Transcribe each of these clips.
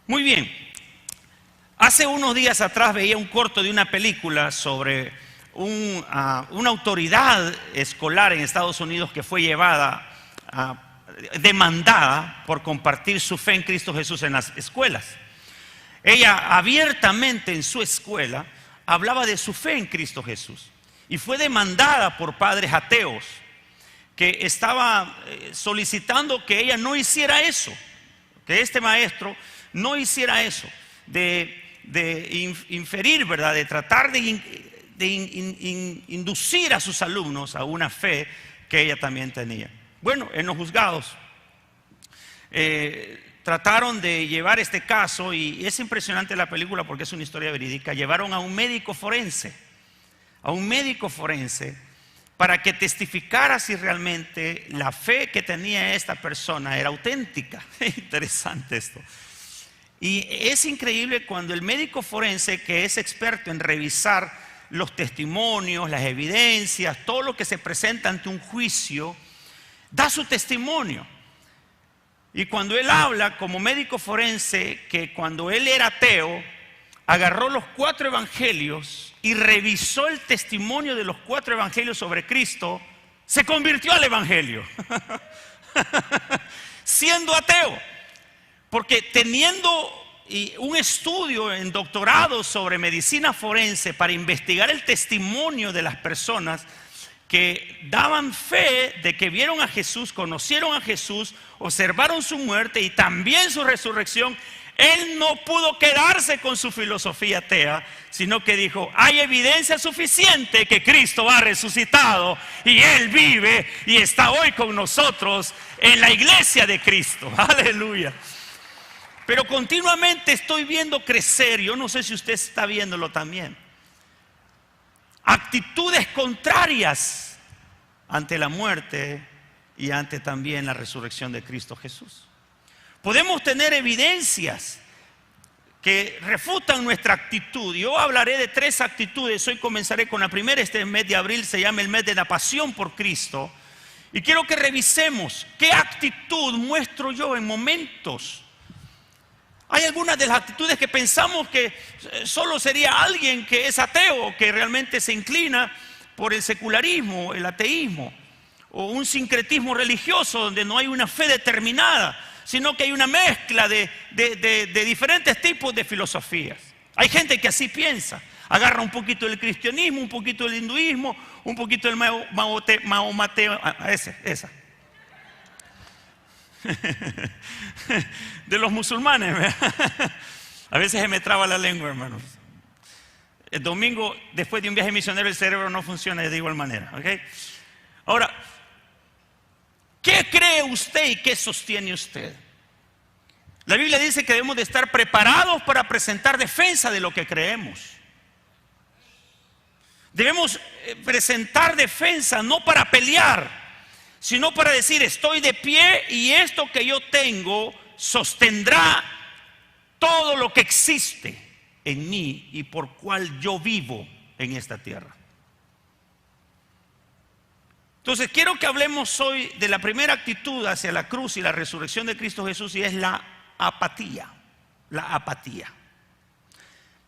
Muy bien. Hace unos días atrás veía un corto de una película sobre una autoridad escolar en Estados Unidos que fue demandada por compartir su fe en Cristo Jesús en las escuelas. Ella abiertamente en su escuela hablaba de su fe en Cristo Jesús y fue demandada por padres ateos que estaban solicitando que ella no hiciera eso, que este maestro no hiciera eso, de inferir, ¿verdad? De tratar de inducir a sus alumnos a una fe que ella también tenía. Bueno, en los juzgados trataron de llevar este caso, y es impresionante la película porque es una historia verídica. Llevaron a un médico forense, para que testificara si realmente la fe que tenía esta persona era auténtica. Interesante esto. Y es increíble cuando el médico forense, que es experto en revisar los testimonios, las evidencias, todo lo que se presenta ante un juicio, da su testimonio. Y cuando él habla como médico forense, que cuando él era ateo, agarró los 4 evangelios y revisó el testimonio de los 4 evangelios sobre Cristo, se convirtió al evangelio. Siendo ateo. Porque teniendo un estudio en doctorado sobre medicina forense para investigar el testimonio de las personas que daban fe de que vieron a Jesús, conocieron a Jesús, observaron su muerte y también su resurrección, él no pudo quedarse con su filosofía atea, sino que dijo: hay evidencia suficiente que Cristo ha resucitado y Él vive y está hoy con nosotros en la iglesia de Cristo. Aleluya. Pero continuamente estoy viendo crecer, yo no sé si usted está viéndolo también, actitudes contrarias ante la muerte y ante también la resurrección de Cristo Jesús. Podemos tener evidencias que refutan nuestra actitud. Yo hablaré de 3 actitudes. Hoy comenzaré con la primera. Este mes de abril se llama el mes de la pasión por Cristo. Y quiero que revisemos qué actitud muestro yo en momentos. Hay algunas de las actitudes que pensamos que solo sería alguien que es ateo, que realmente se inclina por el secularismo, el ateísmo, o un sincretismo religioso donde no hay una fe determinada, sino que hay una mezcla de diferentes tipos de filosofías. Hay gente que así piensa, agarra un poquito del cristianismo, un poquito del hinduismo, un poquito del maomateo, esa. De los musulmanes, ¿verdad? A veces se me traba la lengua, hermanos. El domingo, después de un viaje misionero, el cerebro no funciona de igual manera, ¿ok? Ahora, ¿qué cree usted y qué sostiene usted? La Biblia dice que debemos de estar preparados para presentar defensa de lo que creemos. Debemos presentar defensa no para pelear, sino para decir: estoy de pie y esto que yo tengo sostendrá todo lo que existe en mí y por cual yo vivo en esta tierra. Entonces quiero que hablemos hoy de la primera actitud hacia la cruz y la resurrección de Cristo Jesús, y es la apatía. La apatía.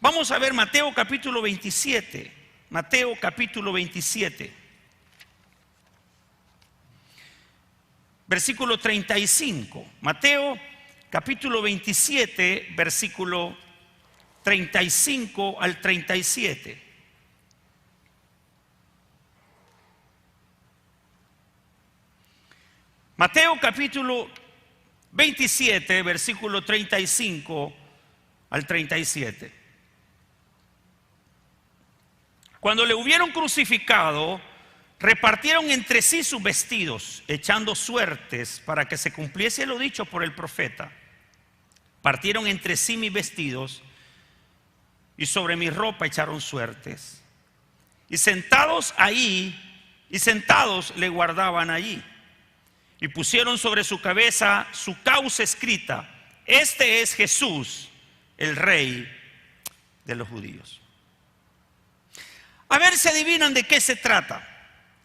Vamos a ver Mateo capítulo 27. Mateo capítulo 27. Versículo 35. Mateo capítulo 27, versículo 35 al 37. Mateo capítulo 27, versículo 35 al 37. Cuando le hubieron crucificado, repartieron entre sí sus vestidos, echando suertes para que se cumpliese lo dicho por el profeta. Partieron entre sí mis vestidos y sobre mi ropa echaron suertes. Y sentados le guardaban allí. Y pusieron sobre su cabeza su causa escrita: este es Jesús, el Rey de los judíos. A ver si adivinan de qué se trata.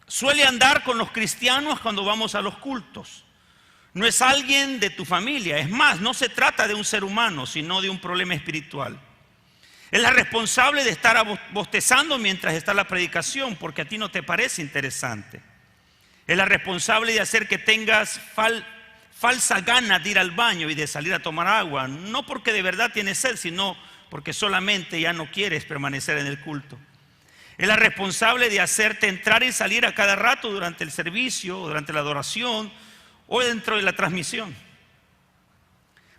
Suele andar con los cristianos cuando vamos a los cultos. no es alguien de tu familia. Es más, no se trata de un ser humano, sino de un problema espiritual. Es la responsable de estar bostezando mientras está la predicación, porque a ti no te parece interesante. Es la responsable de hacer que tengas falsa gana de ir al baño y de salir a tomar agua, no porque de verdad tienes sed, sino porque solamente ya no quieres permanecer en el culto. Es la responsable de hacerte entrar y salir a cada rato durante el servicio, durante la adoración o dentro de la transmisión.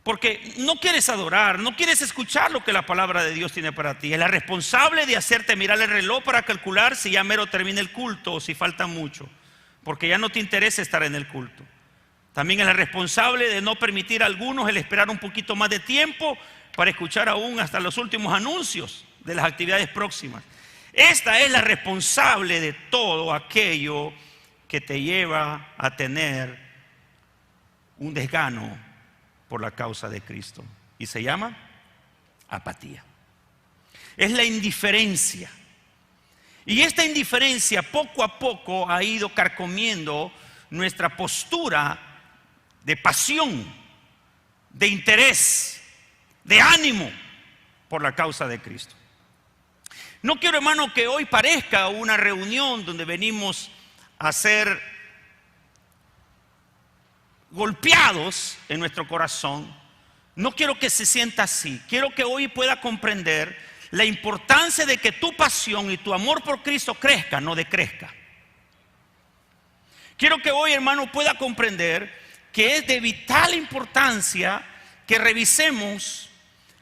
Porque no quieres adorar, no quieres escuchar lo que la palabra de Dios tiene para ti. Es la responsable de hacerte mirar el reloj para calcular si ya mero termina el culto o si falta mucho, porque ya no te interesa estar en el culto. También es la responsable de no permitir a algunos el esperar un poquito más de tiempo para escuchar aún hasta los últimos anuncios de las actividades próximas. Esta es la responsable de todo aquello que te lleva a tener un desgano por la causa de Cristo. Y se llama apatía. Es la indiferencia. Y esta indiferencia poco a poco ha ido carcomiendo nuestra postura de pasión, de interés, de ánimo por la causa de Cristo. No quiero, hermano, que hoy parezca una reunión donde venimos a ser golpeados en nuestro corazón. No quiero que se sienta así. Quiero que hoy pueda comprender la importancia de que tu pasión y tu amor por Cristo crezca, no decrezca. Quiero que hoy, hermano, pueda comprender que es de vital importancia que revisemos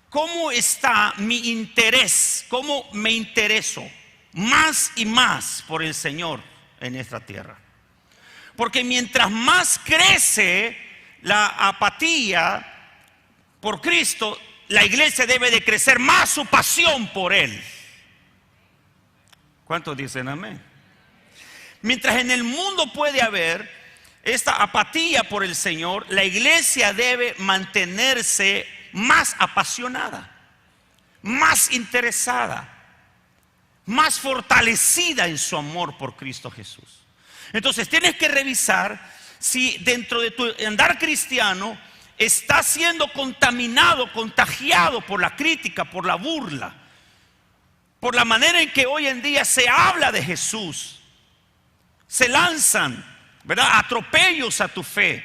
cómo está mi interés, cómo me intereso más y más por el Señor en esta tierra. Porque mientras más crece la apatía por Cristo, la iglesia debe de crecer más su pasión por Él. ¿Cuántos dicen amén? Mientras en el mundo puede haber esta apatía por el Señor, la iglesia debe mantenerse más apasionada, más interesada, más fortalecida en su amor por Cristo Jesús. Entonces tienes que revisar si dentro de tu andar cristiano estás siendo contaminado, contagiado por la crítica, por la burla, por la manera en que hoy en día se habla de Jesús. Se lanzan, ¿verdad?, atropellos a tu fe.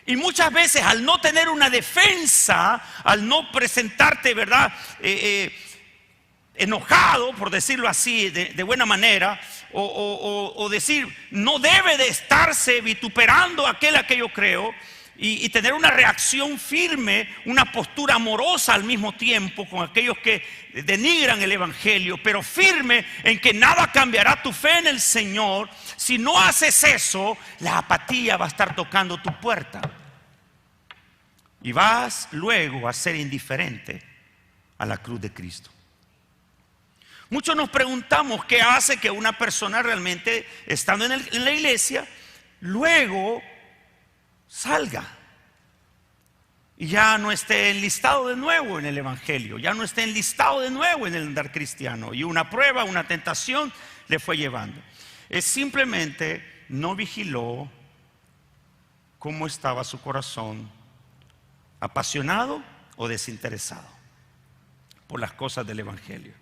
Y muchas veces al no tener una defensa, al no presentarte, ¿verdad?, enojado, por decirlo así, de buena manera, o decir, no debe de estarse vituperando aquel a que yo creo, y tener una reacción firme, una postura amorosa al mismo tiempo con aquellos que denigran el evangelio, pero firme en que nada cambiará tu fe en el Señor. Si no haces eso, la apatía va a estar tocando tu puerta y vas luego a ser indiferente a la cruz de Cristo. Muchos nos preguntamos qué hace que una persona realmente, estando en la iglesia, luego salga y ya no esté enlistado de nuevo en el evangelio, ya no esté enlistado de nuevo en el andar cristiano, y una prueba, una tentación le fue llevando. Es simplemente no vigiló cómo estaba su corazón, apasionado o desinteresado por las cosas del evangelio.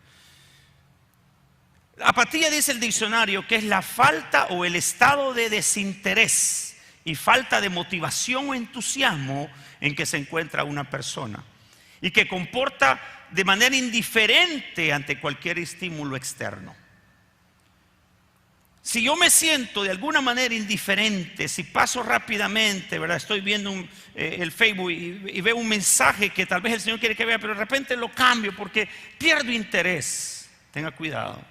Apatía, dice el diccionario, que es la falta o el estado de desinterés y falta de motivación o entusiasmo en que se encuentra una persona, y que comporta de manera indiferente ante cualquier estímulo externo. Si yo me siento de alguna manera indiferente, si paso rápidamente, ¿verdad?, estoy viendo el Facebook y veo un mensaje que tal vez el Señor quiere que vea, pero de repente lo cambio porque pierdo interés, tenga cuidado.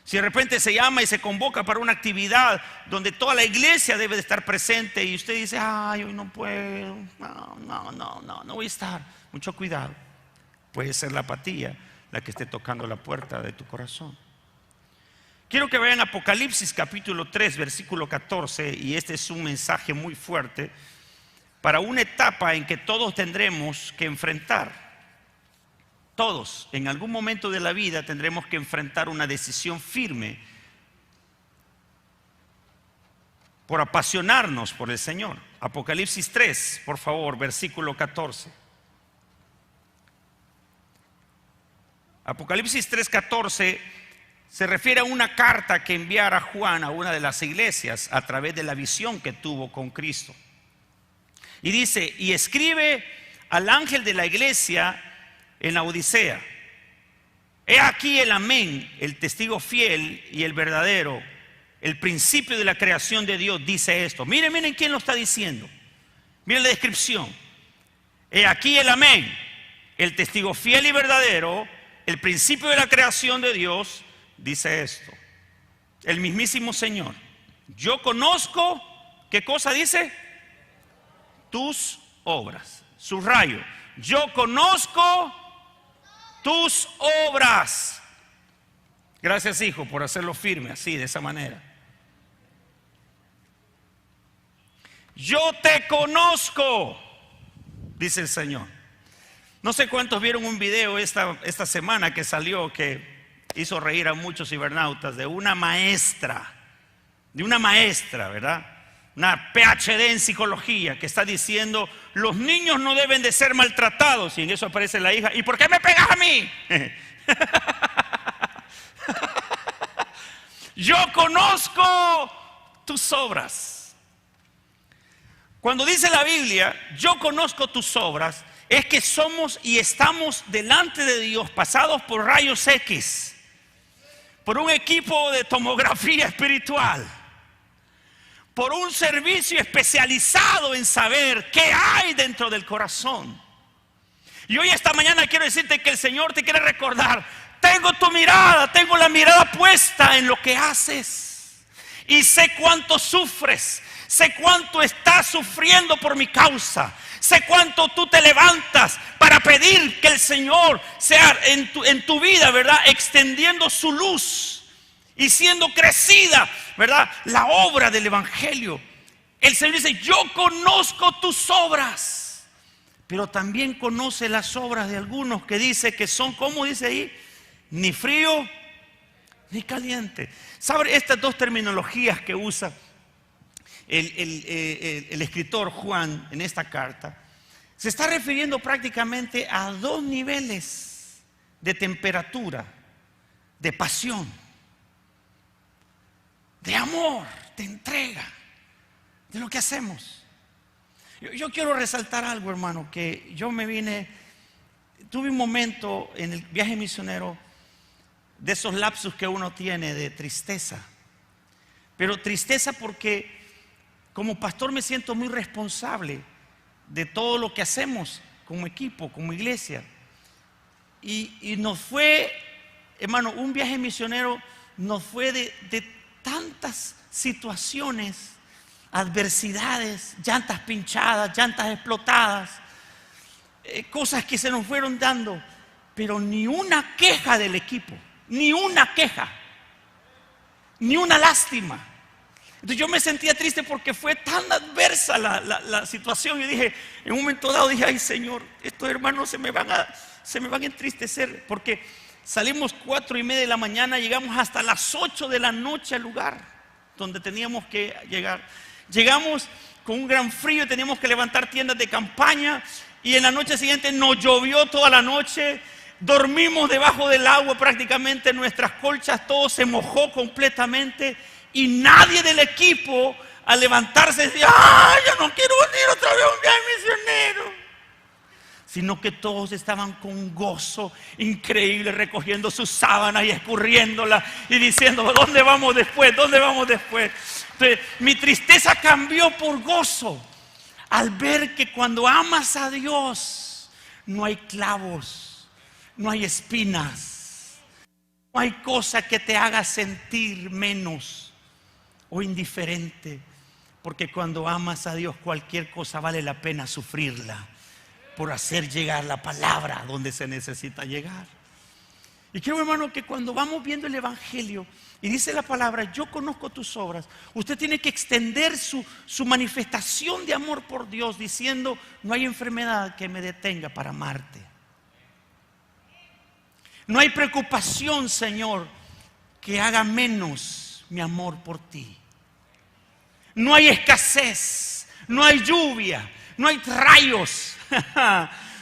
Si de repente se llama y se convoca para una actividad donde toda la iglesia debe de estar presente y usted dice, ay, hoy no puedo, no voy a estar, mucho cuidado. Puede ser la apatía la que esté tocando la puerta de tu corazón. Quiero que vean Apocalipsis capítulo 3, versículo 14, y este es un mensaje muy fuerte para una etapa en que todos tendremos que enfrentar. Todos, en algún momento de la vida, tendremos que enfrentar una decisión firme por apasionarnos por el Señor. Apocalipsis 3, por favor, versículo 14. Apocalipsis 3:14 se refiere a una carta que enviara Juan a una de las iglesias a través de la visión que tuvo con Cristo. Y dice: y escribe al ángel de la iglesia en la Odisea: he aquí el amén, el testigo fiel y el verdadero, el principio de la creación de Dios, dice esto. Miren quién lo está diciendo. Miren la descripción. He aquí el amén, el testigo fiel y verdadero, el principio de la creación de Dios, dice esto. El mismísimo Señor: yo conozco, ¿qué cosa dice? Tus obras. Subrayo: yo conozco tus obras. Gracias, hijo, por hacerlo firme así, de esa manera. Yo te conozco, dice el Señor. No sé cuántos vieron un video esta semana que salió, que hizo reír a muchos cibernautas, de una maestra, ¿verdad? Una PhD en psicología que está diciendo: los niños no deben de ser maltratados. Y en eso aparece la hija: ¿y por qué me pegas a mí? Yo conozco tus obras. Cuando dice la Biblia, yo conozco tus obras, es que somos y estamos delante de Dios, pasados por rayos X, por un equipo de tomografía espiritual, por un servicio especializado en saber qué hay dentro del corazón. Y hoy, esta mañana, quiero decirte que el Señor te quiere recordar: tengo tu mirada, tengo la mirada puesta en lo que haces, y sé cuánto sufres, sé cuánto estás sufriendo por mi causa, sé cuánto tú te levantas para pedir que el Señor sea en tu vida, ¿verdad?, extendiendo su luz y siendo crecida, ¿verdad?, la obra del Evangelio. El Señor dice: yo conozco tus obras, pero también conoce las obras de algunos que dice que son, ¿cómo dice ahí? Ni frío ni caliente. ¿Sabe estas dos terminologías que usa el escritor Juan en esta carta? Se está refiriendo prácticamente a dos niveles de temperatura, de pasión, de amor, de entrega, de lo que hacemos. Yo quiero resaltar algo, hermano, que yo tuve un momento en el viaje misionero, de esos lapsus que uno tiene de tristeza. Pero tristeza porque como pastor me siento muy responsable de todo lo que hacemos como equipo, como iglesia. Y nos fue, hermano, un viaje misionero nos fue de tantas situaciones, adversidades, llantas pinchadas, llantas explotadas, cosas que se nos fueron dando, pero ni una queja del equipo, ni una queja, ni una lástima. Entonces yo me sentía triste porque fue tan adversa la situación, y dije, en un momento dado dije: ay, Señor, estos hermanos se me van a entristecer, porque salimos 4:30 de la mañana, llegamos hasta las 8 de la noche al lugar donde teníamos que llegar. Llegamos con un gran frío, teníamos que levantar tiendas de campaña, y en la noche siguiente nos llovió toda la noche. Dormimos debajo del agua prácticamente, nuestras colchas, todo se mojó completamente, y nadie del equipo al levantarse decía: ¡ay, yo no quiero venir otra vez a un viaje misionero! Sino que todos estaban con gozo increíble, recogiendo sus sábanas y escurriéndolas y diciendo: ¿dónde vamos después? ¿Dónde vamos después? Entonces, mi tristeza cambió por gozo al ver que cuando amas a Dios no hay clavos, no hay espinas, no hay cosa que te haga sentir menos o indiferente, porque cuando amas a Dios cualquier cosa vale la pena sufrirla por hacer llegar la palabra donde se necesita llegar. Y quiero, hermano, que cuando vamos viendo el Evangelio y dice la palabra: yo conozco tus obras, usted tiene que extender su manifestación de amor por Dios diciendo: no hay enfermedad que me detenga para amarte. No hay preocupación, Señor, que haga menos mi amor por ti. No hay escasez, no hay lluvia, no hay rayos.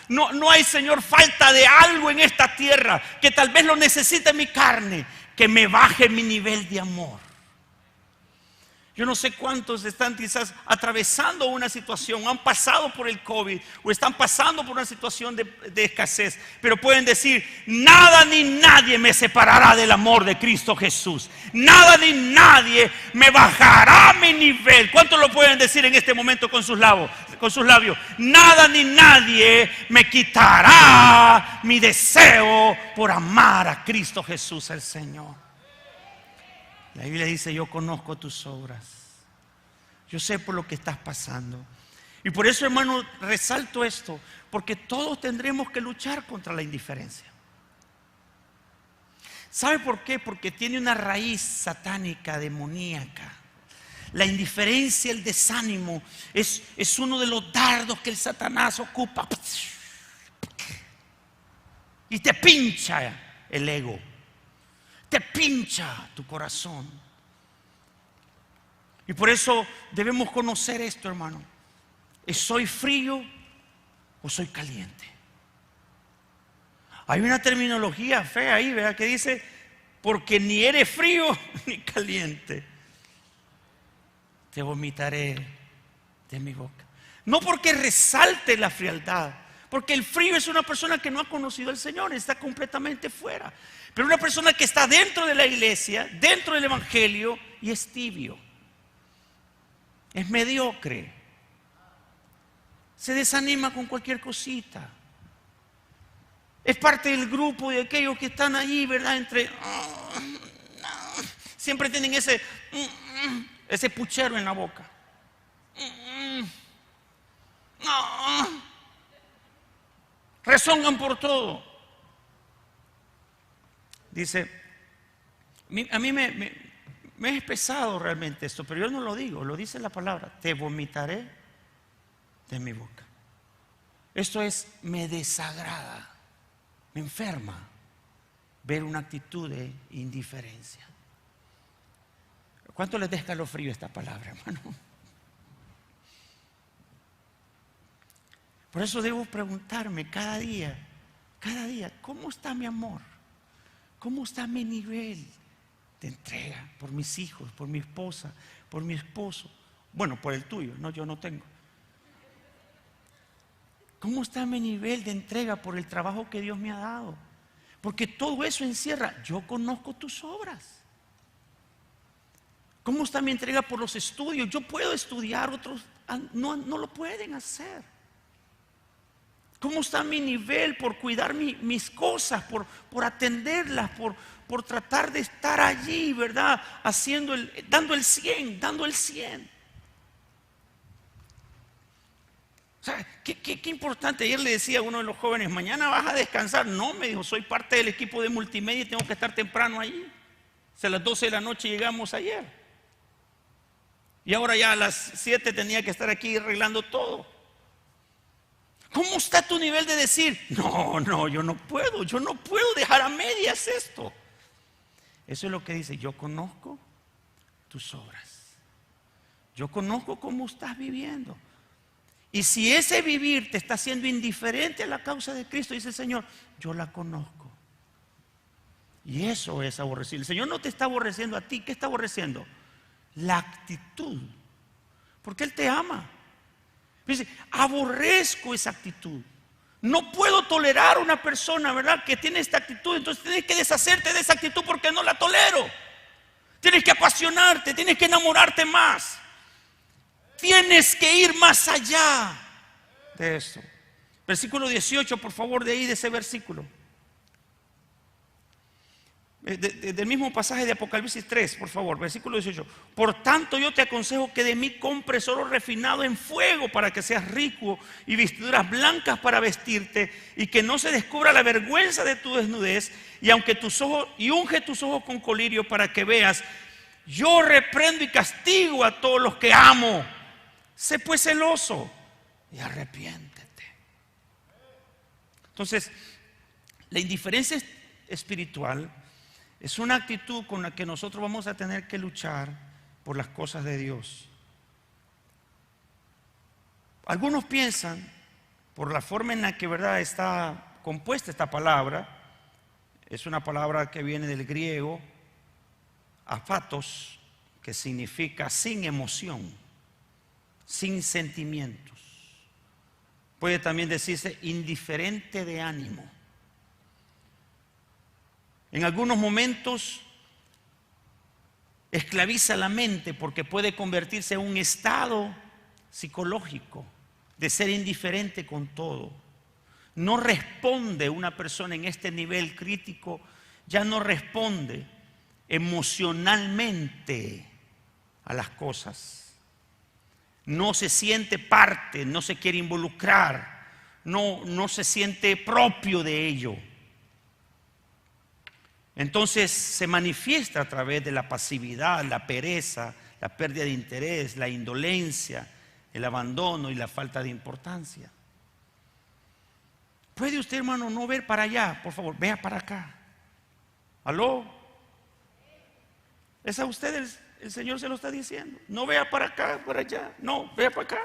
No hay, Señor, falta de algo en esta tierra que tal vez lo necesite mi carne, que me baje mi nivel de amor. Yo no sé cuántos están quizás atravesando una situación, han pasado por el COVID o están pasando por una situación de escasez, pero pueden decir: nada ni nadie me separará del amor de Cristo Jesús. Nada ni nadie me bajará mi nivel. ¿Cuántos lo pueden decir en este momento con sus labios? Nada ni nadie me quitará mi deseo por amar a Cristo Jesús el Señor. La Biblia dice: yo conozco tus obras, yo sé por lo que estás pasando. Y por eso, hermano, resalto esto, porque todos tendremos que luchar contra la indiferencia. ¿Sabe por qué? Porque tiene una raíz satánica, demoníaca. La indiferencia, el desánimo, es uno de los dardos que el Satanás ocupa y te pincha el ego. Te pincha tu corazón. Y por eso debemos conocer esto, hermano. ¿Soy frío o soy caliente? Hay una terminología fea ahí, ¿verdad? Que dice: porque ni eres frío ni caliente, te vomitaré de mi boca. No porque resalte la frialdad, porque el frío es una persona que no ha conocido al Señor, está completamente fuera. Pero una persona que está dentro de la iglesia, dentro del evangelio, y es tibio, es mediocre, se desanima con cualquier cosita, es parte del grupo de aquellos que están ahí, ¿verdad? Siempre tienen ese puchero en la boca. Rezongan por todo. Dice, a mí me es pesado realmente esto, pero yo no lo digo, lo dice la palabra: te vomitaré de mi boca. Esto es, me desagrada, me enferma ver una actitud de indiferencia. ¿Cuánto les da escalofrío esta palabra, hermano? Por eso debo preguntarme cada día, ¿cómo está mi amor? ¿Cómo está mi nivel de entrega por mis hijos, por mi esposa, por mi esposo? Bueno, por el tuyo, no, yo no tengo. ¿Cómo está mi nivel de entrega por el trabajo que Dios me ha dado? Porque todo eso encierra: yo conozco tus obras. ¿Cómo está mi entrega por los estudios? Yo puedo estudiar, otros no lo pueden hacer. ¿Cómo está mi nivel por cuidar mis cosas, por atenderlas, por tratar de estar allí, ¿verdad? Dando el 100. O sea, qué importante. Ayer le decía a uno de los jóvenes: mañana vas a descansar. No, me dijo, soy parte del equipo de multimedia y tengo que estar temprano allí. O sea, a las 12 de la noche llegamos ayer. Y ahora ya a las 7 tenía que estar aquí arreglando todo. ¿Cómo está tu nivel de decir: no, yo no puedo dejar a medias esto? Eso es lo que dice: yo conozco tus obras, yo conozco cómo estás viviendo. Y si ese vivir te está haciendo indiferente a la causa de Cristo, dice el Señor, yo la conozco. Y eso es aborrecible. El Señor no te está aborreciendo a ti. ¿Qué está aborreciendo? La actitud. Porque Él te ama. Dice, aborrezco esa actitud. No puedo tolerar una persona, ¿verdad?, que tiene esta actitud. Entonces tienes que deshacerte de esa actitud porque no la tolero. Tienes que apasionarte, tienes que enamorarte más. Tienes que ir más allá de esto. Versículo 18, por favor, de ahí, de ese versículo. Del mismo pasaje de Apocalipsis 3, por favor, versículo 18. Por tanto, yo te aconsejo que de mí compres oro refinado en fuego para que seas rico, y vestiduras blancas para vestirte, y que no se descubra la vergüenza de tu desnudez, y unge tus ojos con colirio para que veas. Yo reprendo y castigo a todos los que amo. Sé pues celoso y arrepiéntete. Entonces, la indiferencia espiritual es una actitud con la que nosotros vamos a tener que luchar por las cosas de Dios. Algunos piensan, por la forma en la que, ¿verdad?, está compuesta esta palabra, es una palabra que viene del griego aphatos, que significa sin emoción, sin sentimientos. Puede también decirse indiferente de ánimo. En algunos momentos esclaviza la mente porque puede convertirse en un estado psicológico de ser indiferente con todo. No responde una persona en este nivel crítico, ya no responde emocionalmente a las cosas. No se siente parte, no se quiere involucrar, no se siente propio de ello. Entonces se manifiesta a través de la pasividad, la pereza, la pérdida de interés, la indolencia, el abandono y la falta de importancia. ¿Puede usted, hermano, no ver para allá? Por favor, vea para acá. ¿Aló? ¿Es a usted el Señor se lo está diciendo? No vea para acá, para allá. No, vea para acá.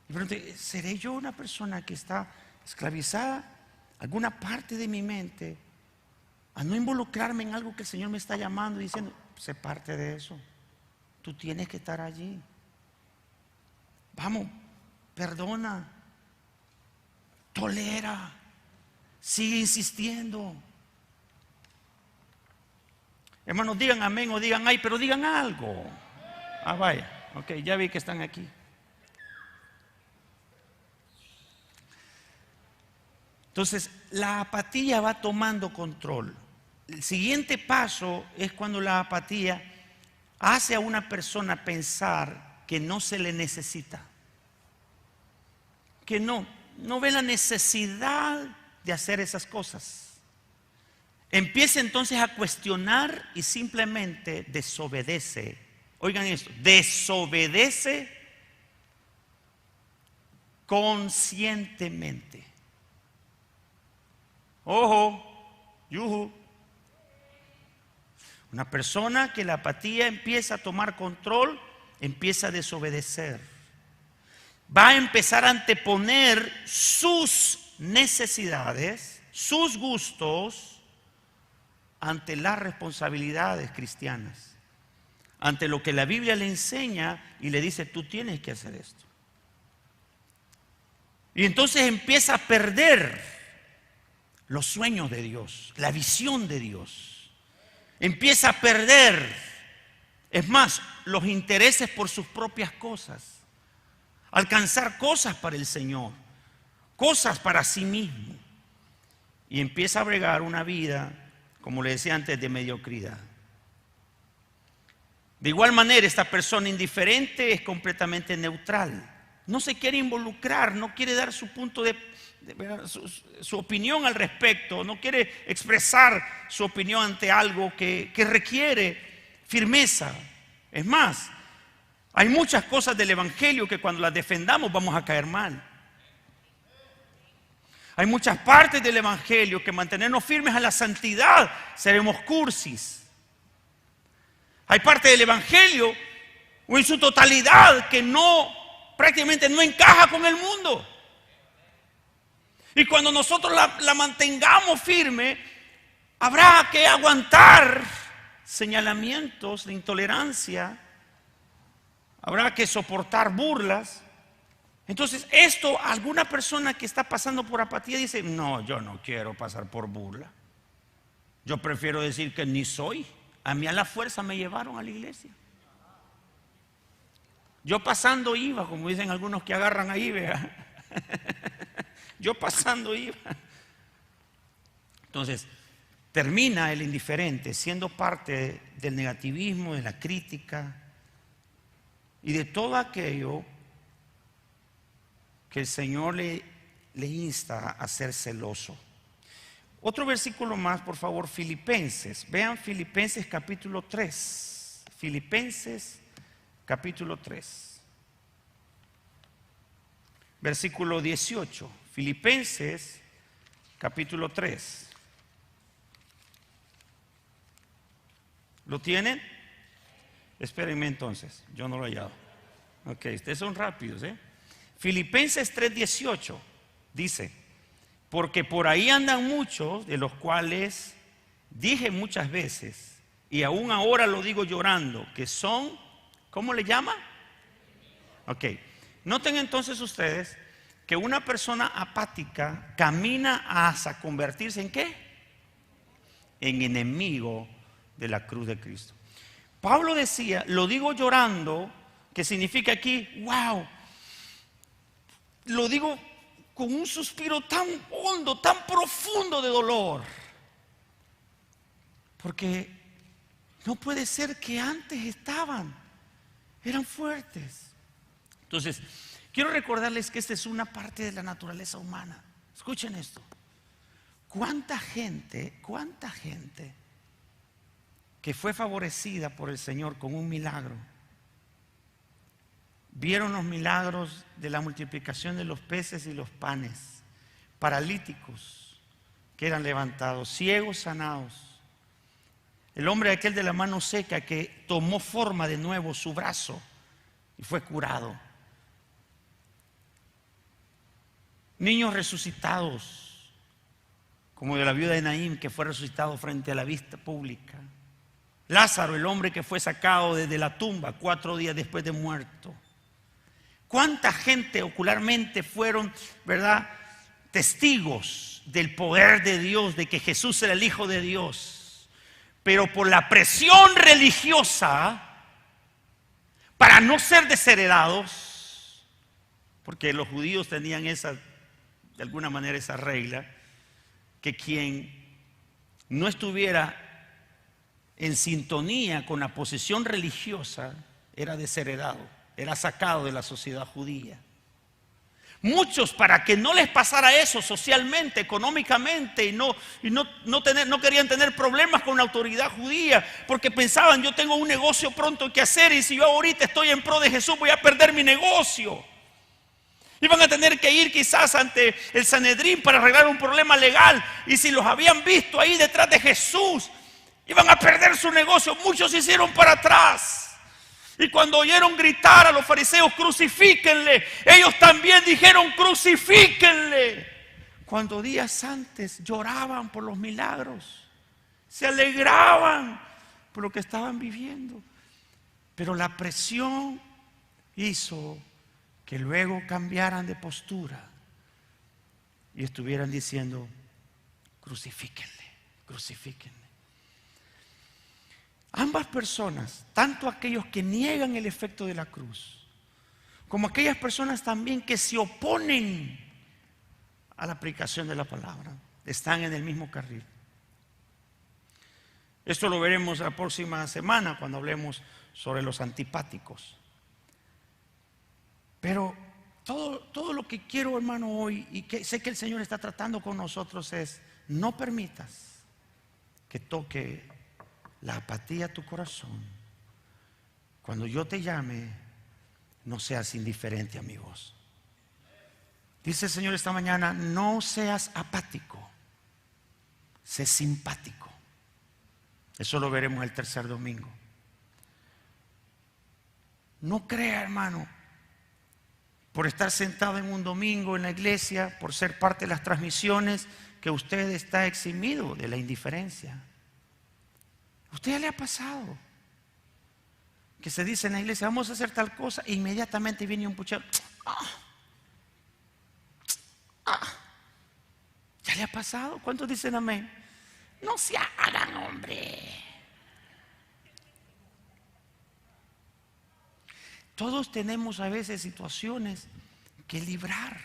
Y pregunte, ¿seré yo una persona que está esclavizada? ¿Alguna parte de mi mente a no involucrarme en algo que el Señor me está llamando y diciendo, sé parte de eso? Tú tienes que estar allí. Vamos, perdona, tolera, sigue insistiendo. Hermanos, digan amén o digan ay, pero digan algo. Ah, vaya, ok, ya vi que están aquí. Entonces, la apatía va tomando control. El siguiente paso es cuando la apatía hace a una persona pensar que no se le necesita, que no ve la necesidad de hacer esas cosas. Empieza entonces a cuestionar y simplemente desobedece. Oigan esto, desobedece conscientemente. Ojo, yuhu. Una persona que la apatía empieza a tomar control, empieza a desobedecer. Va a empezar a anteponer sus necesidades, sus gustos, ante las responsabilidades cristianas, ante lo que la Biblia le enseña y le dice, tú tienes que hacer esto. Y entonces empieza a perder los sueños de Dios, la visión de Dios. Empieza a perder, es más, los intereses por sus propias cosas. Alcanzar cosas para el Señor, cosas para sí mismo. Y empieza a bregar una vida, como le decía antes, de mediocridad. De igual manera, esta persona indiferente es completamente neutral. No se quiere involucrar, no quiere dar su punto su opinión al respecto, no quiere expresar su opinión ante algo que requiere firmeza. Es más, hay muchas cosas del Evangelio que cuando las defendamos vamos a caer mal. Hay muchas partes del Evangelio que mantenernos firmes a la santidad seremos cursis. Hay parte del Evangelio o en su totalidad que prácticamente no encaja con el mundo. Y cuando nosotros la mantengamos firme, habrá que aguantar señalamientos de intolerancia, habrá que soportar burlas. Entonces alguna persona que está pasando por apatía dice, no, yo no quiero pasar por burla. Yo prefiero decir que ni soy. A mí a la fuerza me llevaron a la iglesia. Yo pasando iba, como dicen algunos que agarran ahí, vea. Yo pasando iba. Entonces, termina el indiferente siendo parte del negativismo, de la crítica y de todo aquello que el Señor le insta a ser celoso. Otro versículo más, por favor, Filipenses. Vean Filipenses capítulo 3. Filipenses capítulo 3. Versículo 18. Filipenses capítulo 3. ¿Lo tienen? Espérenme entonces, yo no lo he hallado. Ok, ustedes son rápidos, ¿eh? Filipenses 3:18 dice: porque por ahí andan muchos, de los cuales dije muchas veces, y aún ahora lo digo llorando, que son, ¿cómo le llama? Ok, noten entonces ustedes que una persona apática camina hasta convertirse ¿en qué? En enemigo de la cruz de Cristo. Pablo decía, lo digo llorando, que significa aquí, wow, lo digo con un suspiro tan hondo, tan profundo de dolor, porque no puede ser que antes eran fuertes. Entonces, quiero recordarles que esta es una parte de la naturaleza humana. Escuchen esto. ¿Cuánta gente que fue favorecida por el Señor con un milagro? Vieron los milagros de la multiplicación de los peces y los panes, paralíticos que eran levantados, ciegos sanados. El hombre aquel de la mano seca que tomó forma de nuevo su brazo y fue curado. Niños resucitados, como de la viuda de Naín, que fue resucitado frente a la vista pública. Lázaro, el hombre que fue sacado desde la tumba 4 días después de muerto. ¿Cuánta gente ocularmente fueron, verdad, testigos del poder de Dios, de que Jesús era el Hijo de Dios? Pero por la presión religiosa, para no ser desheredados, porque los judíos tenían de alguna manera esa regla, que quien no estuviera en sintonía con la posición religiosa era desheredado, era sacado de la sociedad judía. Muchos, para que no les pasara eso socialmente, económicamente, y no querían tener problemas con la autoridad judía, porque pensaban, yo tengo un negocio pronto que hacer, y si yo ahorita estoy en pro de Jesús voy a perder mi negocio. Iban a tener que ir quizás ante el Sanedrín para arreglar un problema legal, y si los habían visto ahí detrás de Jesús, iban a perder su negocio. Muchos se hicieron para atrás. Y cuando oyeron gritar a los fariseos, crucifíquenle, ellos también dijeron, crucifíquenle. Cuando días antes lloraban por los milagros, se alegraban por lo que estaban viviendo. Pero la presión hizo que luego cambiaran de postura y estuvieran diciendo, crucifíquenle, crucifíquenle. Ambas personas, tanto aquellos que niegan el efecto de la cruz, como aquellas personas también que se oponen a la aplicación de la palabra, están en el mismo carril. Esto lo veremos la próxima semana cuando hablemos sobre los antipáticos. Pero todo lo que quiero, hermano, hoy, y que sé que el Señor está tratando con nosotros, es: no permitas que toque la apatía a tu corazón. Cuando yo te llame, no seas indiferente a mi voz. Dice el Señor esta mañana: no seas apático, sé simpático. Eso lo veremos el tercer domingo. No crea, hermano, por estar sentado en un domingo en la iglesia, por ser parte de las transmisiones, que usted está eximido de la indiferencia. ¿A usted ya le ha pasado que se dice en la iglesia, vamos a hacer tal cosa, e inmediatamente viene un puchero? ¿Ya le ha pasado? ¿Cuántos dicen amén? No se hagan, hombre. Todos tenemos a veces situaciones que librar.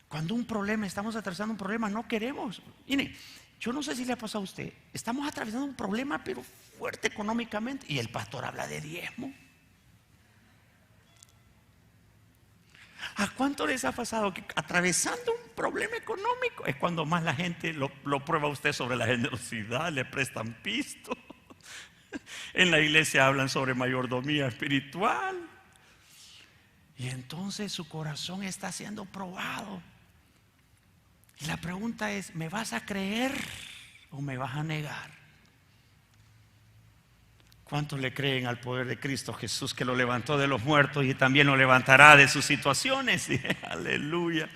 Cuando un problema, estamos atravesando un problema, no queremos. Mire, yo no sé si le ha pasado a usted, estamos atravesando un problema pero fuerte económicamente, y el pastor habla de diezmo. ¿A cuánto les ha pasado que atravesando un problema económico es cuando más la gente lo prueba a usted sobre la generosidad, le prestan pisto? En la iglesia hablan sobre mayordomía espiritual, y entonces su corazón está siendo probado. Y la pregunta es: ¿me vas a creer o me vas a negar? ¿Cuántos le creen al poder de Cristo Jesús, que lo levantó de los muertos y también lo levantará de sus situaciones? Aleluya.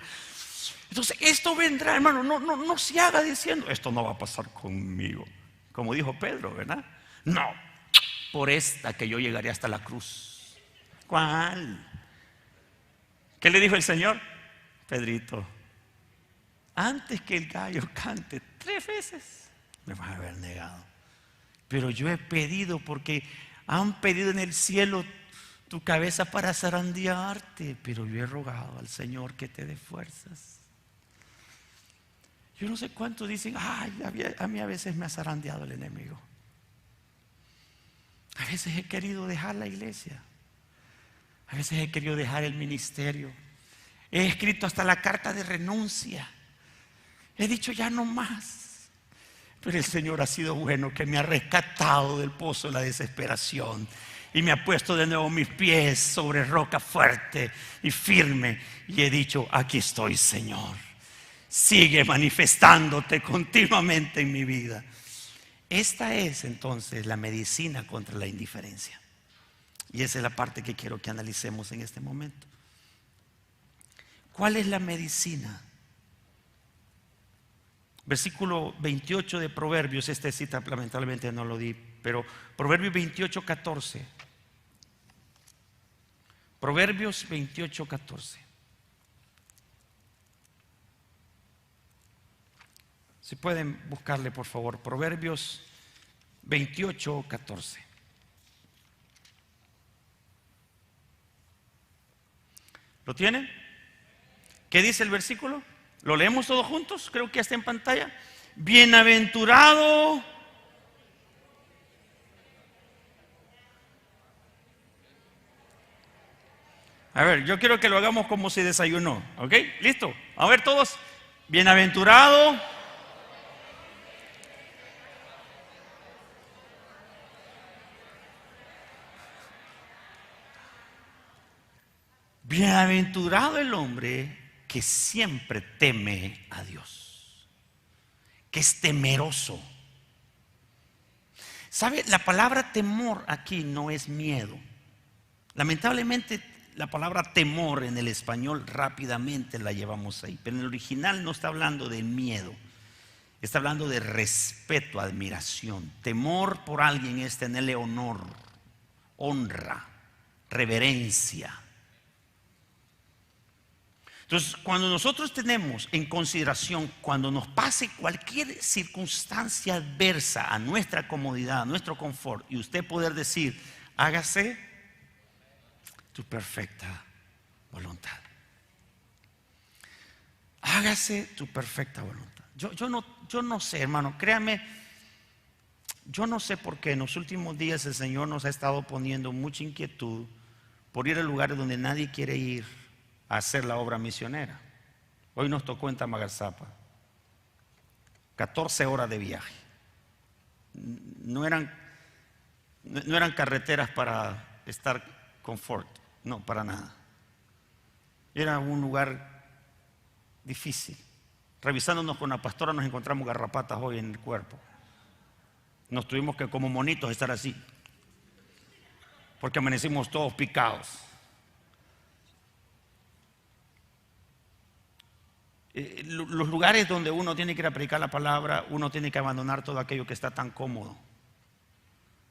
Entonces esto vendrá, hermano. No se haga diciendo: esto no va a pasar conmigo, como dijo Pedro, ¿verdad? No, por esta que yo llegaré hasta la cruz. ¿Cuál? ¿Qué le dijo el Señor? Pedrito, antes que el gallo cante 3 veces me vas a haber negado. Pero yo he pedido, porque han pedido en el cielo tu cabeza para zarandearte, pero yo he rogado al Señor que te dé fuerzas. Yo no sé cuántos dicen: ay, a mí a veces me ha zarandeado el enemigo. A veces he querido dejar la iglesia. A veces he querido dejar el ministerio. He escrito hasta la carta de renuncia. He dicho: ya no más. Pero el Señor ha sido bueno, que me ha rescatado del pozo de la desesperación y me ha puesto de nuevo mis pies sobre roca fuerte y firme. Y he dicho: aquí estoy, Señor. Sigue manifestándote continuamente en mi vida. Esta es entonces la medicina contra la indiferencia. Y esa es la parte que quiero que analicemos en este momento. ¿Cuál es la medicina? Versículo 28 de Proverbios. Esta cita lamentablemente no lo di, pero Proverbios 28:14. Proverbios 28:14. Si pueden buscarle, por favor, Proverbios 28:14. ¿Lo tienen? ¿Qué dice el versículo? ¿Lo leemos todos juntos? Creo que ya está en pantalla. Bienaventurado. A ver, yo quiero que lo hagamos como si desayunó. ¿Ok? ¿Listo? A ver todos. Bienaventurado. Bienaventurado el hombre que siempre teme a Dios, que es temeroso. ¿Sabe? La palabra temor aquí no es miedo. Lamentablemente la palabra temor en el español rápidamente la llevamos ahí, pero en el original no está hablando de miedo, está hablando de respeto, admiración. Temor por alguien es tenerle honor, honra, reverencia. Entonces, cuando nosotros tenemos en consideración, cuando nos pase cualquier circunstancia adversa a nuestra comodidad, a nuestro confort, y usted poder decir: hágase tu perfecta voluntad. Hágase tu perfecta voluntad. Yo no sé, hermano, créame, yo no sé por qué en los últimos días el Señor nos ha estado poniendo mucha inquietud por ir a lugares donde nadie quiere ir a hacer la obra misionera. Hoy nos tocó en Tamagazapa, 14 horas de viaje. No eran carreteras para estar confort, no, para nada. Era un lugar difícil. Revisándonos con la pastora nos encontramos garrapatas hoy en el cuerpo. Nos tuvimos que, como monitos, estar así, porque amanecimos todos picados. Los lugares donde uno tiene que ir a predicar la palabra, uno tiene que abandonar todo aquello que está tan cómodo.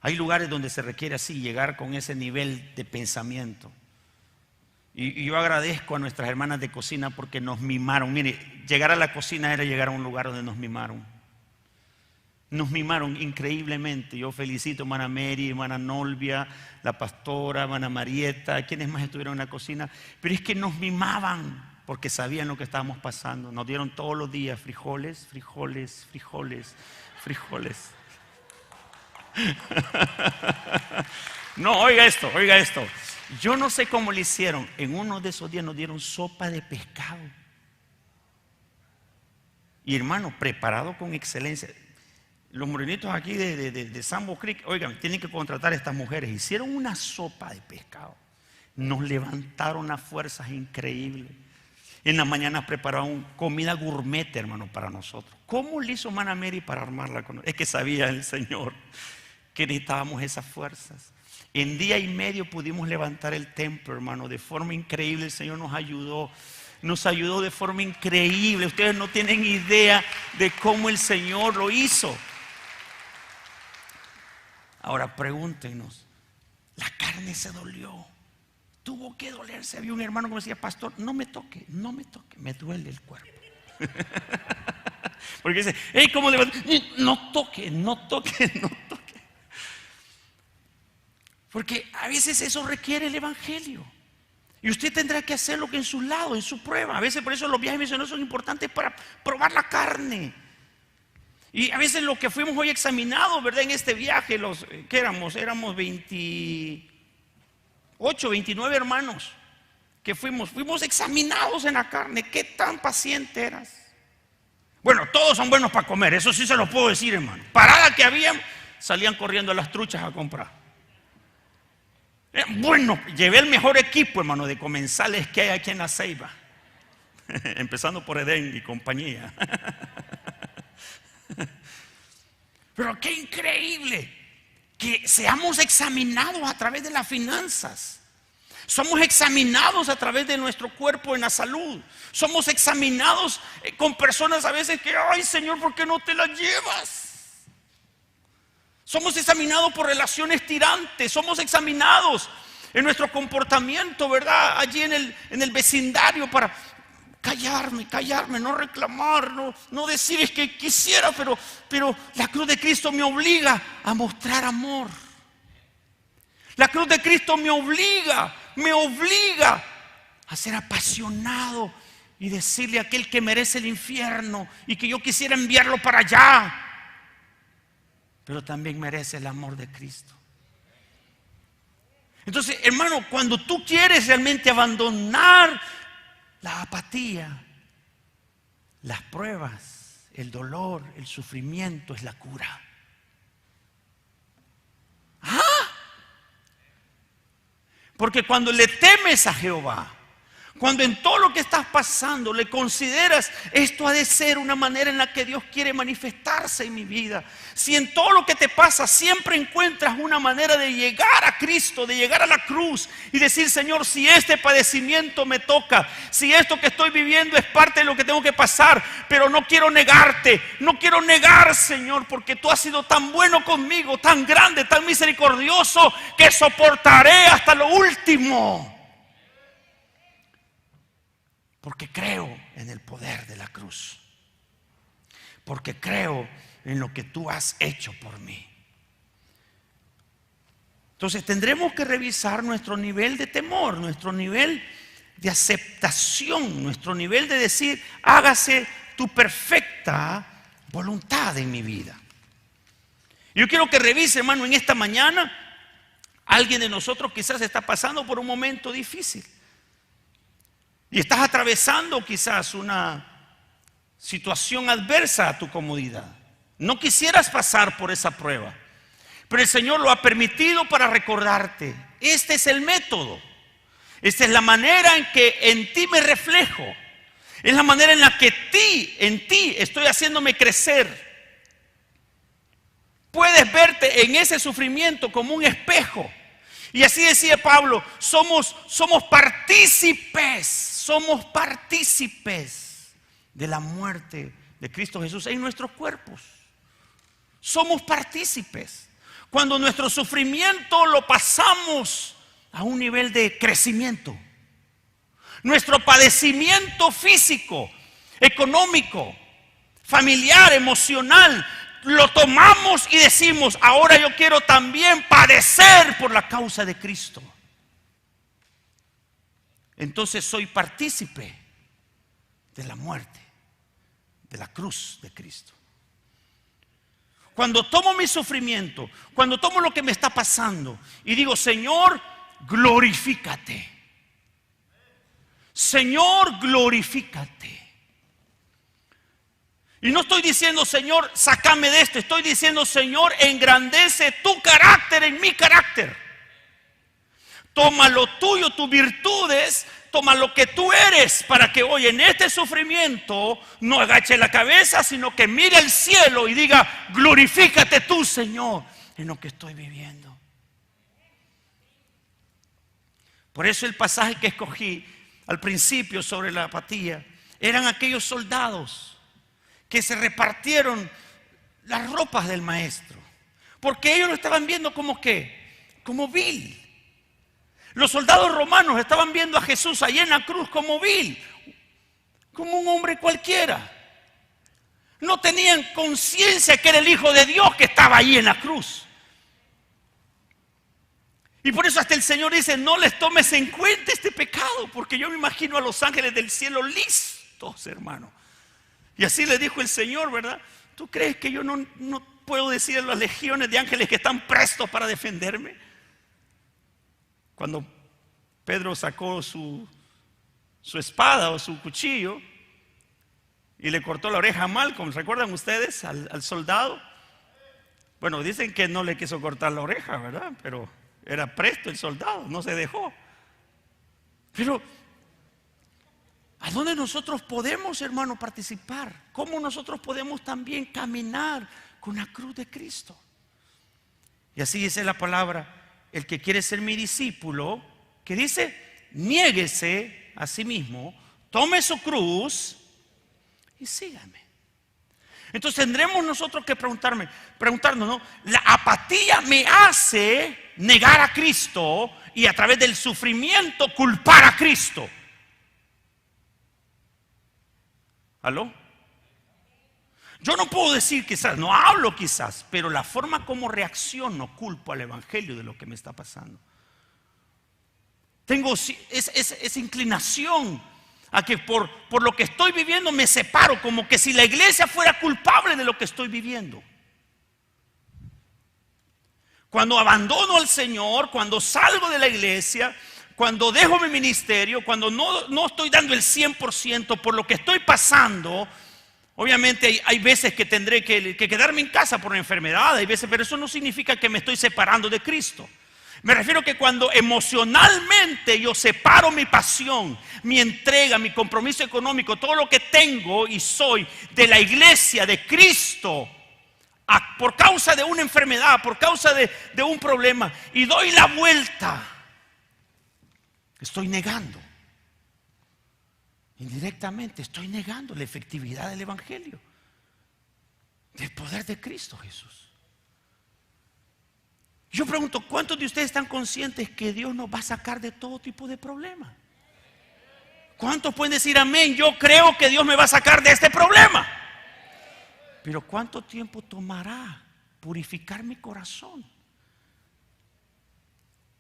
Hay lugares donde se requiere así llegar con ese nivel de pensamiento. Y yo agradezco a nuestras hermanas de cocina porque nos mimaron. Mire, llegar a la cocina era llegar a un lugar donde nos mimaron. Nos mimaron increíblemente. Yo felicito a hermana Mary, hermana Nolvia, la pastora, hermana Marieta, quienes más estuvieron en la cocina. Pero es que nos mimaban porque sabían lo que estábamos pasando. Nos dieron todos los días frijoles, frijoles, frijoles, frijoles. No, oiga esto, oiga esto. Yo no sé cómo le hicieron. En uno de esos días nos dieron sopa de pescado. Y hermano, preparado con excelencia. Los morenitos aquí de Sambo Creek, oigan, tienen que contratar a estas mujeres. Hicieron una sopa de pescado. Nos levantaron a fuerzas increíbles. En la mañana prepararon comida gourmet, hermano, para nosotros. ¿Cómo le hizo hermana Mary para armarla? Es que sabía el Señor que necesitábamos esas fuerzas. En día y medio pudimos levantar el templo, hermano, de forma increíble. El Señor nos ayudó de forma increíble. Ustedes no tienen idea de cómo el Señor lo hizo. Ahora pregúntenos, la carne se dolió, tuvo que dolerse. Había un hermano que me decía: pastor, no me toque, me duele el cuerpo. Porque dice: hey, ¿cómo le va? No toque. Porque a veces eso requiere el evangelio. Y usted tendrá que hacer lo que en su lado, en su prueba. A veces por eso los viajes misioneros son importantes, para probar la carne. Y a veces lo que fuimos hoy examinados, ¿verdad? En este viaje, ¿qué éramos? Éramos 28, 29 hermanos que fuimos examinados en la carne. ¿Qué tan paciente eras? Bueno, todos son buenos para comer, eso sí se lo puedo decir, hermano. Parada que habían, salían corriendo a las truchas a comprar. Bueno, llevé el mejor equipo, hermano, de comensales que hay aquí en La Ceiba. Empezando por Edén y compañía. Pero qué increíble que seamos examinados a través de las finanzas. Somos examinados a través de nuestro cuerpo en la salud. Somos examinados con personas a veces que: ay, Señor, ¿por qué no te la llevas? Somos examinados por relaciones tirantes. Somos examinados en nuestro comportamiento, ¿verdad? Allí en el vecindario, para callarme, no reclamar, no decir es que quisiera, pero la cruz de Cristo me obliga a mostrar amor. La cruz de Cristo me obliga a ser apasionado y decirle a aquel que merece el infierno y que yo quisiera enviarlo para allá, pero también merece el amor de Cristo. Entonces, hermano, cuando tú quieres realmente abandonar la apatía, las pruebas, el dolor, el sufrimiento es la cura. Porque cuando le temes a Jehová, cuando en todo lo que estás pasando le consideras: esto ha de ser una manera en la que Dios quiere manifestarse en mi vida. Si en todo lo que te pasa siempre encuentras una manera de llegar a Cristo, de llegar a la cruz y decir: Señor, si este padecimiento me toca, si esto que estoy viviendo es parte de lo que tengo que pasar, pero no quiero negarte, no quiero negar, Señor, porque tú has sido tan bueno conmigo, tan grande, tan misericordioso, que soportaré hasta lo último. Porque creo en el poder de la cruz. Porque creo en lo que tú has hecho por mí. Entonces tendremos que revisar nuestro nivel de temor, nuestro nivel de aceptación, nuestro nivel de decir: hágase tu perfecta voluntad en mi vida. Yo quiero que revise, hermano, en esta mañana. Alguien de nosotros quizás está pasando por un momento difícil. Y estás atravesando quizás una situación adversa a tu comodidad. No quisieras pasar por esa prueba, pero el Señor lo ha permitido para recordarte: este es el método. Esta es la manera en que en ti me reflejo. Es la manera en la que en ti estoy haciéndome crecer. Puedes verte en ese sufrimiento como un espejo. Y así decía Pablo: somos partícipes de la muerte de Cristo Jesús en nuestros cuerpos. Somos partícipes. Cuando nuestro sufrimiento lo pasamos a un nivel de crecimiento, nuestro padecimiento físico, económico, familiar, emocional, lo tomamos y decimos: ahora yo quiero también padecer por la causa de Cristo. Entonces soy partícipe de la muerte, de la cruz de Cristo. Cuando tomo mi sufrimiento, cuando tomo lo que me está pasando y digo: Señor, glorifícate. Señor, glorifícate. Y no estoy diciendo: Señor, sácame de esto. Estoy diciendo: Señor, engrandece tu carácter en mi carácter. Toma lo tuyo, tus virtudes, toma lo que tú eres, para que hoy en este sufrimiento no agache la cabeza, sino que mire el cielo y diga: glorifícate tú, Señor. en lo que estoy viviendo. Por eso el pasaje que escogí al principio sobre la apatía eran aquellos soldados que se repartieron las ropas del maestro, porque ellos lo estaban viendo como ¿qué? Como vil. Los soldados romanos estaban viendo a Jesús allí en la cruz como vil, como un hombre cualquiera. No tenían conciencia que era el Hijo de Dios que estaba allí en la cruz. Y por eso hasta el Señor dice: no les tomes en cuenta este pecado, porque yo me imagino a los ángeles del cielo listos, hermano. Y así le dijo el Señor, ¿verdad? ¿Tú crees que yo no puedo decir a las legiones de ángeles que están prestos para defenderme? Cuando Pedro sacó su espada o su cuchillo y le cortó la oreja a Malcolm, ¿recuerdan ustedes al soldado? Bueno, dicen que no le quiso cortar la oreja, ¿verdad? Pero era presto el soldado, no se dejó. Pero ¿a dónde nosotros podemos, hermano, participar? ¿Cómo nosotros podemos también caminar con la cruz de Cristo? Y así dice la palabra: el que quiere ser mi discípulo, que dice, niéguese a sí mismo, tome su cruz y sígame. Entonces tendremos nosotros que preguntarnos, ¿no? La apatía me hace negar a Cristo y a través del sufrimiento culpar a Cristo. ¿Aló? Yo no puedo decir quizás, no hablo quizás, pero la forma como reacciono culpo al evangelio de lo que me está pasando. Tengo esa inclinación a que por lo que estoy viviendo me separo, como que si la iglesia fuera culpable de lo que estoy viviendo. Cuando abandono al Señor, cuando salgo de la iglesia, cuando dejo mi ministerio, cuando no estoy dando el 100% por lo que estoy pasando, obviamente hay veces que tendré que quedarme en casa por una enfermedad, hay veces, pero eso no significa que me estoy separando de Cristo. Me refiero que cuando emocionalmente yo separo mi pasión, mi entrega, mi compromiso económico, todo lo que tengo y soy de la iglesia de Cristo, por causa de una enfermedad, por causa de un problema, y doy la vuelta, estoy negando. Indirectamente estoy negando la efectividad del evangelio, del poder de Cristo Jesús. Yo pregunto, ¿cuántos de ustedes están conscientes que Dios nos va a sacar de todo tipo de problemas? ¿Cuántos pueden decir amén? Yo creo que Dios me va a sacar de este problema. Pero ¿cuánto tiempo tomará purificar mi corazón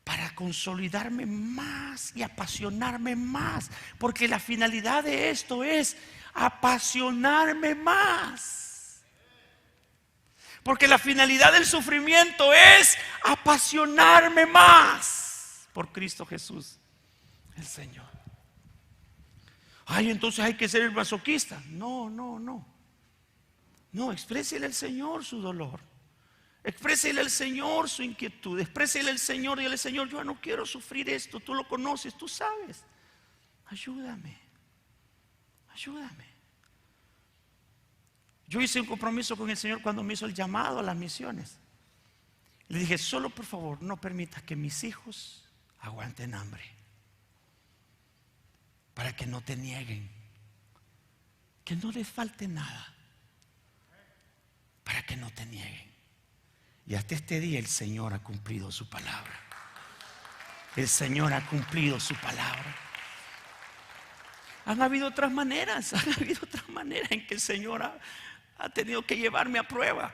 para consolidarme más y apasionarme más? Porque la finalidad de esto es apasionarme más. Porque la finalidad del sufrimiento es apasionarme más por Cristo Jesús, el Señor. Ay, entonces hay que ser el masoquista. No, exprésele al Señor su dolor. Exprésele al Señor su inquietud. Exprésele al Señor y al Señor: yo no quiero sufrir esto. Tú lo conoces, tú sabes. Ayúdame. Yo hice un compromiso con el Señor cuando me hizo el llamado a las misiones. Le dije: solo por favor no permitas que mis hijos aguanten hambre, para que no te nieguen, que no les falte nada, para que no te nieguen. Y hasta este día el Señor ha cumplido su palabra. El Señor ha cumplido su palabra. Han habido otras maneras en que el Señor ha tenido que llevarme a prueba.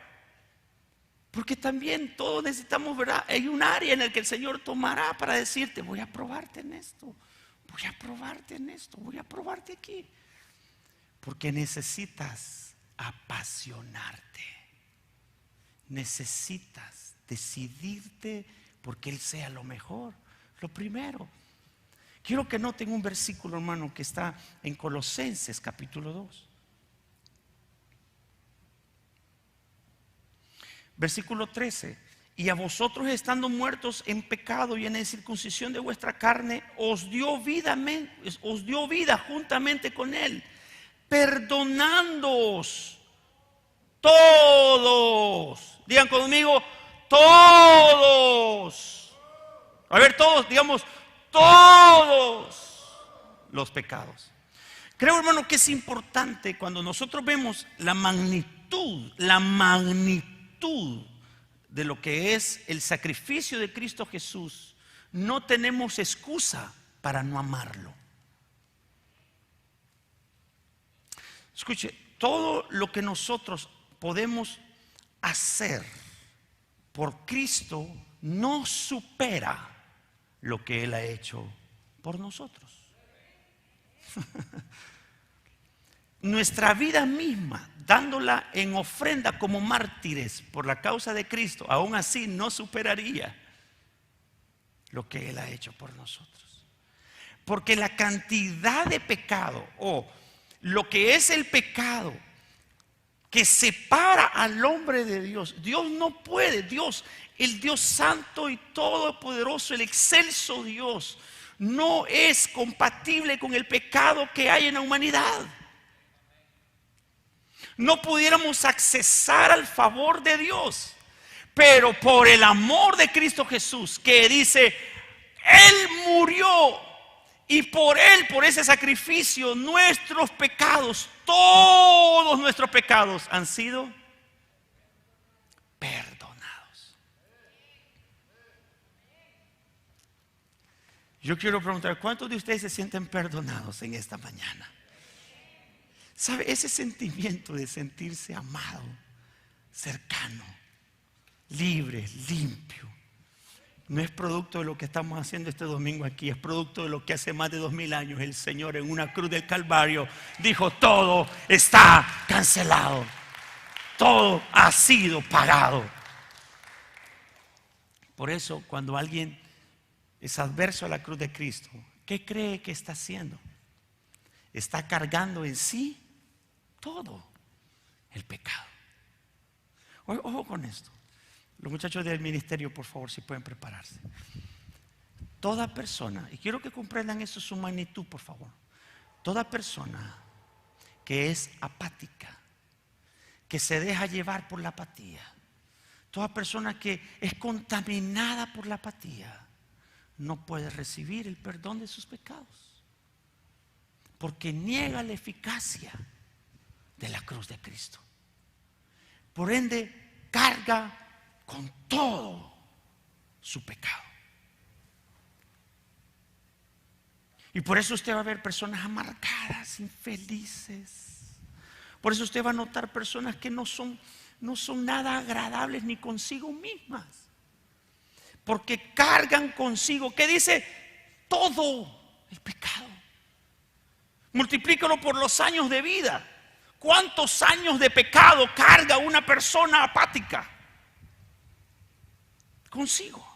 Porque también todos necesitamos, ¿verdad? Hay un área en el que el Señor tomará para decirte: voy a probarte en esto, voy a probarte en esto, voy a probarte aquí. Porque necesitas apasionarte. Necesitas decidirte porque Él sea lo mejor, lo primero. Quiero que noten un versículo, hermano, que está en Colosenses capítulo 2. Versículo 13: y a vosotros, estando muertos en pecado y en la incircuncisión de vuestra carne, os dio vida juntamente con Él, perdonándoos todos. Digan conmigo: todos. A ver, todos, digamos, todos los pecados. Creo, hermano, que es importante cuando nosotros vemos la magnitud de lo que es el sacrificio de Cristo Jesús. No tenemos excusa para no amarlo. Escuche, todo lo que nosotros podemos hacer por Cristo no supera lo que Él ha hecho por nosotros. Nuestra vida misma, dándola en ofrenda como mártires por la causa de Cristo, aún así no superaría lo que Él ha hecho por nosotros. Porque la cantidad de pecado o lo que es el pecado que separa al hombre de Dios, Dios no puede, Dios, el Dios santo y todopoderoso, el excelso Dios, no es compatible con el pecado que hay en la humanidad. No pudiéramos accesar al favor de Dios, pero por el amor de Cristo Jesús, que dice, Él murió y por Él, por ese sacrificio, nuestros pecados, todos nuestros pecados han sido perdonados. Yo quiero preguntar, ¿cuántos de ustedes se sienten perdonados en esta mañana? ¿Sabe? Ese sentimiento de sentirse amado, cercano, libre, limpio, no es producto de lo que estamos haciendo este domingo aquí, es producto de lo que hace más de 2000 años el Señor en una cruz del Calvario dijo: todo está cancelado, todo ha sido pagado. Por eso, cuando alguien es adverso a la cruz de Cristo, ¿qué cree que está haciendo? Está cargando en sí todo el pecado. Ojo con esto. Los muchachos del ministerio, por favor, si pueden prepararse. Toda persona, y quiero que comprendan eso, su magnitud, por favor. Toda persona que es apática, que se deja llevar por la apatía, toda persona que es contaminada por la apatía, no puede recibir el perdón de sus pecados, porque niega la eficacia de la cruz de Cristo. Por ende, carga con todo su pecado. Y por eso usted va a ver personas amargadas, infelices. Por eso usted va a notar personas que no son nada agradables ni consigo mismas, porque cargan consigo, ¿qué dice? Todo el pecado. Multiplícalo por los años de vida. ¿Cuántos años de pecado carga una persona apática consigo?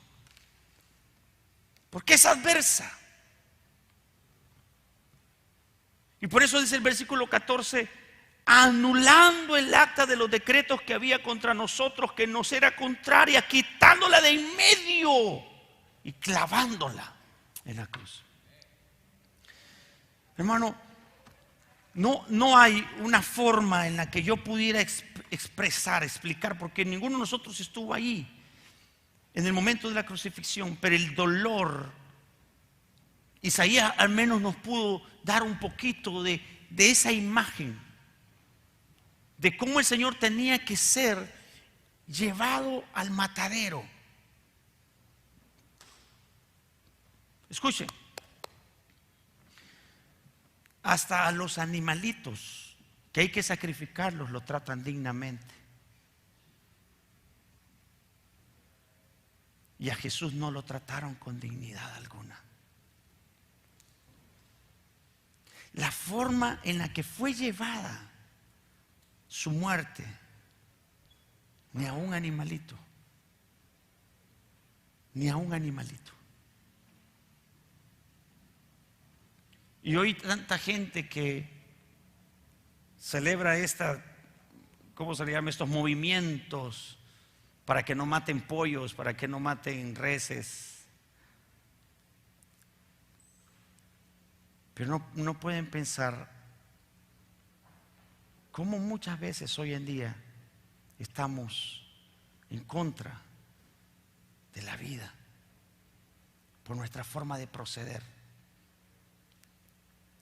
Porque es adversa. Y por eso dice el versículo 14: anulando el acta de los decretos que había contra nosotros, que nos era contraria, quitándola de en medio y clavándola en la cruz. Hermano, no hay una forma en la que yo pudiera explicar, porque ninguno de nosotros estuvo ahí en el momento de la crucifixión, pero el dolor, Isaías al menos nos pudo dar un poquito de esa imagen de cómo el Señor tenía que ser llevado al matadero. Escuchen, hasta a los animalitos que hay que sacrificarlos lo tratan dignamente. Y a Jesús no lo trataron con dignidad alguna. La forma en la que fue llevada su muerte, ni a un animalito, ni a un animalito. Y hoy tanta gente que celebra ¿cómo se le llama? Estos movimientos para que no maten pollos, para que no maten reses. Pero no pueden pensar cómo muchas veces hoy en día estamos en contra de la vida, por nuestra forma de proceder.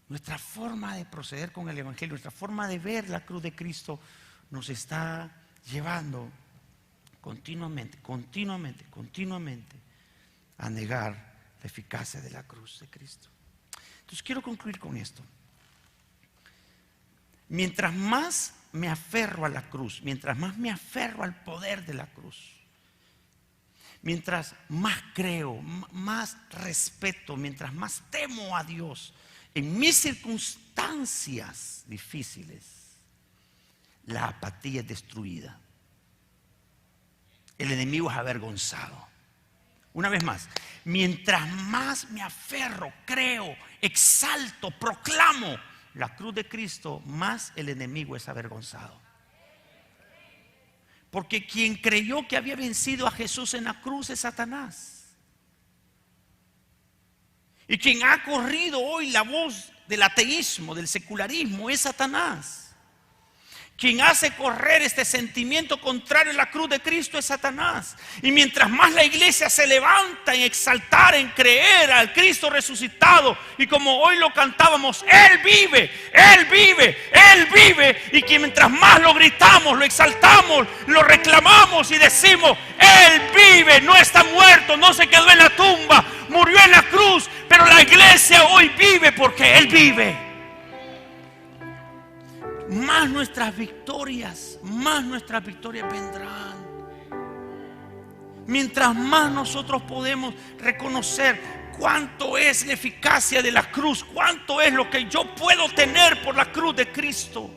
Nuestra forma de proceder con el Evangelio, nuestra forma de ver la cruz de Cristo nos está llevando continuamente a negar la eficacia de la cruz de Cristo. Entonces quiero concluir con esto. Mientras más me aferro a la cruz, mientras más me aferro al poder de la cruz, mientras más creo, más respeto, mientras más temo a Dios en mis circunstancias difíciles, la apatía es destruida. El enemigo es avergonzado. Una vez más, mientras más me aferro, creo, exalto, proclamo la cruz de Cristo, más el enemigo es avergonzado. Porque quien creyó que había vencido a Jesús en la cruz es Satanás. Y quien ha corrido hoy la voz del ateísmo, del secularismo, es Satanás. Quien hace correr este sentimiento contrario a la cruz de Cristo es Satanás. Y mientras más la iglesia se levanta en exaltar, en creer al Cristo resucitado, y como hoy lo cantábamos, Él vive, Él vive, Él vive, y que mientras más lo gritamos, lo exaltamos, lo reclamamos y decimos, Él vive, no está muerto, no se quedó en la tumba, murió en la cruz, pero la iglesia hoy vive porque Él vive. Más nuestras victorias vendrán. Mientras más nosotros podemos reconocer cuánto es la eficacia de la cruz, cuánto es lo que yo puedo tener por la cruz de Cristo.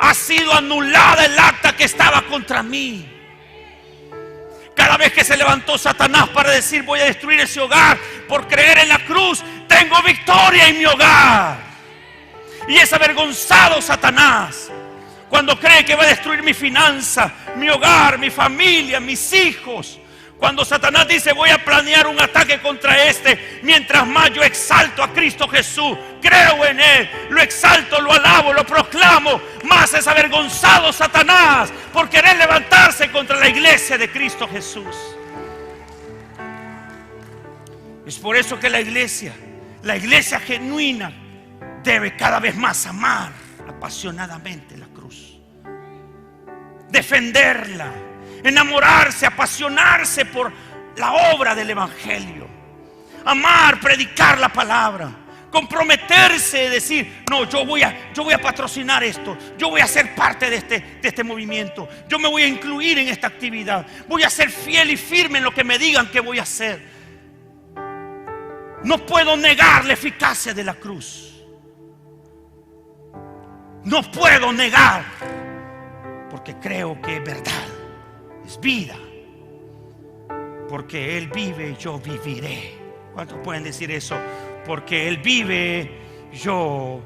Ha sido anulada el acta que estaba contra mí. Cada vez que se levantó Satanás para decir voy a destruir ese hogar por creer en la cruz, tengo victoria en mi hogar. Y es avergonzado Satanás cuando cree que va a destruir mi finanza, mi hogar, mi familia, mis hijos. Cuando Satanás dice voy a planear un ataque contra mientras más yo exalto a Cristo Jesús, creo en Él, lo exalto, lo alabo, lo proclamo, más es avergonzado Satanás por querer levantarse contra la iglesia de Cristo Jesús. Es por eso que la iglesia genuina, debe cada vez más amar apasionadamente la cruz, defenderla, enamorarse, apasionarse por la obra del Evangelio, amar, predicar la palabra, comprometerse, decir, no, yo voy a patrocinar esto, yo voy a ser parte de este movimiento, yo me voy a incluir en esta actividad, voy a ser fiel y firme en lo que me digan que voy a hacer. No puedo negar la eficacia de la cruz. No puedo negar, porque creo que es verdad, es vida. Porque Él vive, yo viviré. ¿Cuántos pueden decir eso? Porque Él vive, yo